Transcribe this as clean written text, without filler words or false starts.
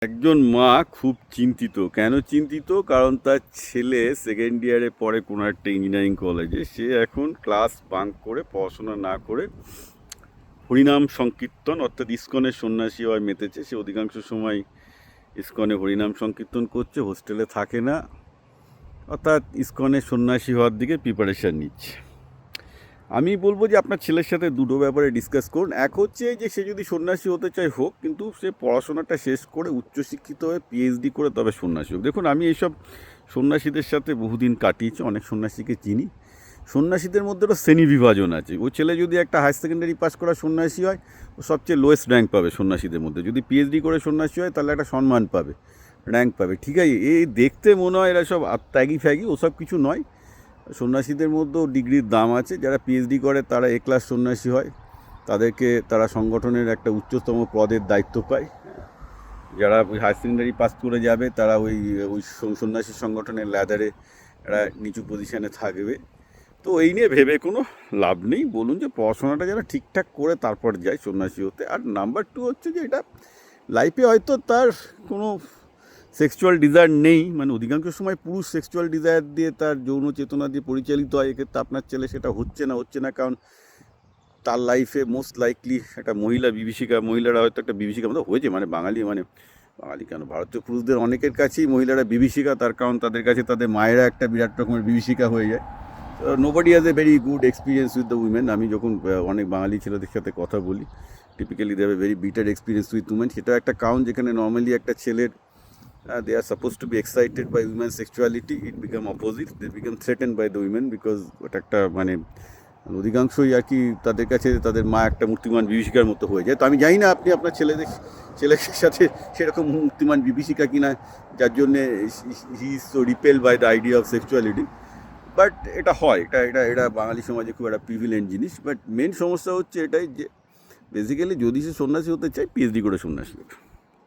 একজন মা খুব চিন্তিত। কেন চিন্তিত? কারণ তার ছেলে সেকেন্ড ইয়ারে পড়ে কোনো একটা ইঞ্জিনিয়ারিং কলেজে। সে এখন ক্লাস বাঙ্ক করে পড়াশোনা না করে হরিনাম সংকীর্তন অর্থাৎ ইস্কনের সন্ন্যাসী হওয়ায় মেতেছে। সে অধিকাংশ সময় ইস্কনে হরিনাম সংকীর্তন করছে, হোস্টেলে থাকে না, অর্থাৎ ইস্কনের সন্ন্যাসী হওয়ার দিকে প্রিপারেশান নিচ্ছে। আমি বলবো যে আপনার ছেলের সাথে দুটো ব্যাপারে ডিসকাস করুন। এক হচ্ছে যে সে যদি সন্ন্যাসী হতে চায় হোক, কিন্তু সে পড়াশোনাটা শেষ করে উচ্চশিক্ষিত হয়ে পিএইচডি করে তবে সন্ন্যাসী হোক। দেখুন, আমি এইসব সন্ন্যাসীদের সাথে বহুদিন কাটিয়েছি, অনেক সন্ন্যাসীকে চিনি। সন্ন্যাসীদের মধ্যে তো শ্রেণী বিভাজন আছে। ওই ছেলে যদি একটা হায়ার সেকেন্ডারি পাস করা সন্ন্যাসী হয়, ও সবচেয়ে লোয়েস্ট র্যাঙ্ক পাবে সন্ন্যাসীদের মধ্যে। যদি পিএইচডি করে সন্ন্যাসী হয়, তাহলে একটা সম্মান পাবে, র্যাঙ্ক পাবে। ঠিক আছে, এই দেখতে মনে হয় এরা সব ত্যাগী ফ্যাগি, ওসব কিছু নয়। সন্ন্যাসীদের মধ্যেও ডিগ্রির দাম আছে। যারা পিএইচডি করে তারা এ ক্লাস সন্ন্যাসী হয়, তারা সংগঠনের একটা উচ্চতম পদের দায়িত্ব পায়। যারা ওই হায়ার সেকেন্ডারি পাস করে যাবে, তারা ওই ওই সন্ন্যাসী সংগঠনের ল্যাদারে এরা নিচু পজিশানে থাকবে। তো এই নিয়ে ভেবে কোনো লাভ নেই। বলুন যে পড়াশোনাটা যারা ঠিকঠাক করে তারপর যায় সন্ন্যাসী হতে। আর নাম্বার টু হচ্ছে যে এটা লাইফে হয়তো তার কোনো সেক্সুয়াল ডিজায়ার নেই, মানে অধিকাংশ সময় পুরুষ সেক্সুয়াল ডিজায়ার দিয়ে, তার যৌন চেতনা দিয়ে পরিচালিত হয়। এক্ষেত্রে আপনার ছেলে সেটা হচ্ছে না, কারণ তার লাইফে মোস্ট লাইকলি একটা মহিলারা হয়তো একটা বিভীষিকা মতো হয়েছে। বাঙালি কেন, ভারতীয় পুরুষদের অনেকের কাছেই মহিলারা বিভীষিকা, তার কারণ তাদের কাছে তাদের মায়েরা একটা বিরাট রকমের বিভীষিকা হয়ে যায়। Nobody has a very good experience with the women. আমি যখন অনেক বাঙালি ছেলেদের সাথে কথা বলি, typically they have a very bitter experience with women. সেটা একটা কারণ, যেখানে নর্মালি একটা ছেলের they are supposed to be excited by women's sexuality, it become opposite, they become threatened by the women, because ওটা একটা অধিকাংশই আর কি তাদের কাছে তাদের মা একটা মূর্তিমান বিভীষিকার মতো হয়ে যায়। তো আমি জানি না আপনি আপনার ছেলের সাথে সেরকম মূর্তিমান বিভীষিকা কিনা, যার জন্যে he is so repel by the idea of sexuality. But এটা হয়, এটা বাঙালি সমাজে খুব একটা প্রিভিলেন্ট জিনিস। বাট মেন সমস্যা হচ্ছে এটাই যে বেসিক্যালি যদি সে সন্ন্যাসী হতে চায়, পিএইচডি করে সন্ন্যাসী হোক।